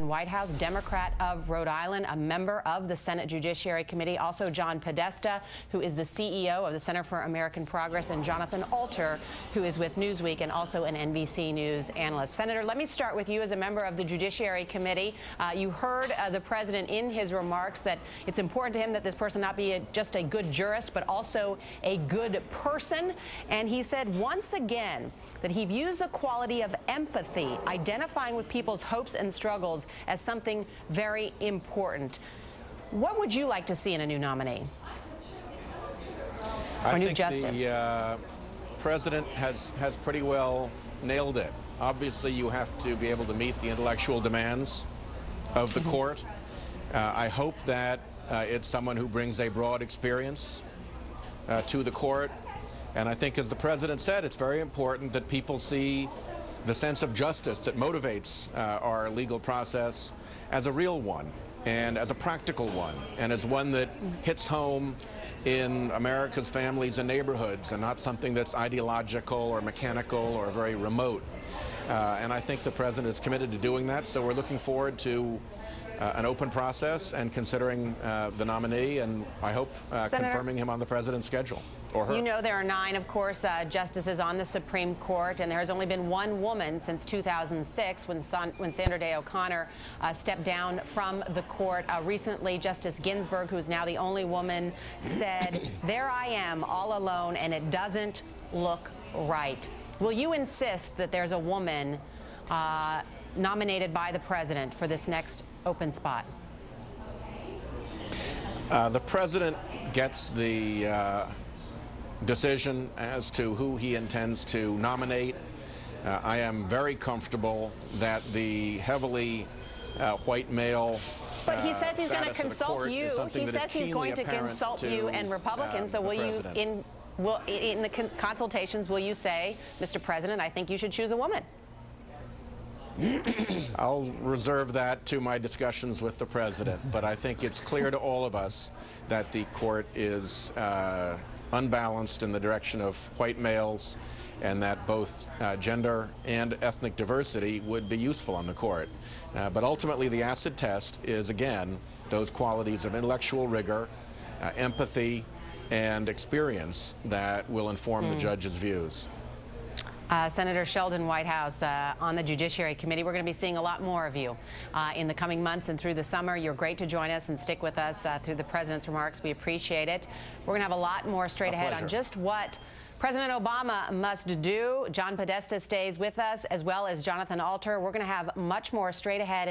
Whitehouse, Democrat of Rhode Island, a member of the Senate Judiciary Committee. Also, John Podesta, who is the CEO of the Center for American Progress, and Jonathan Alter, who is with Newsweek and also an NBC News analyst. Senator, let me start with you as a member of the Judiciary Committee. You heard the president in his remarks that it's important to him that this person not be just a good jurist, but also a good person. And he said once again that he views the quality of empathy, identifying with people's hopes and struggles, as something very important. What would you like to see in a new nominee or new justice? I think the president has pretty well nailed it. Obviously, you have to be able to meet the intellectual demands of the court. I hope that it's someone who brings a broad experience to the court. And I think, as the president said, it's very important that people see the sense of justice that motivates our legal process as a real one and as a practical one and as one that hits home in America's families and neighborhoods and not something that's ideological or mechanical or very remote. And I think the president is committed to doing that, so we're looking forward to an open process and considering the nominee, and I hope confirming him on the president's schedule. Or her. You know there are 9, of course, justices on the Supreme Court, and there has only been one woman since 2006 when Sandra Day O'Connor stepped down from the court. Recently, Justice Ginsburg, who's now the only woman, said, "There I am, all alone, and it doesn't look right." Will you insist that there's a woman nominated by the president for this next open spot? The president gets the decision as to who he intends to nominate. I am very comfortable that the heavily white male But he says he's going to consult you. He says he's going to consult you and Republicans. So will you, in the consultations, will you say, Mr. President, I think you should choose a woman? I'll reserve that to my discussions with the president, but I think it's clear to all of us that the court is unbalanced in the direction of white males, and that both gender and ethnic diversity would be useful on the court. But ultimately, the acid test is, again, those qualities of intellectual rigor, empathy, and experience that will inform the judge's views. Senator Sheldon Whitehouse, on the Judiciary Committee, we're going to be seeing a lot more of you in the coming months and through the summer. You're great to join us and stick with us through the president's remarks. We appreciate it. We're going to have a lot more straight ahead on just what President Obama must do. John Podesta stays with us, as well as Jonathan Alter. We're going to have much more straight ahead.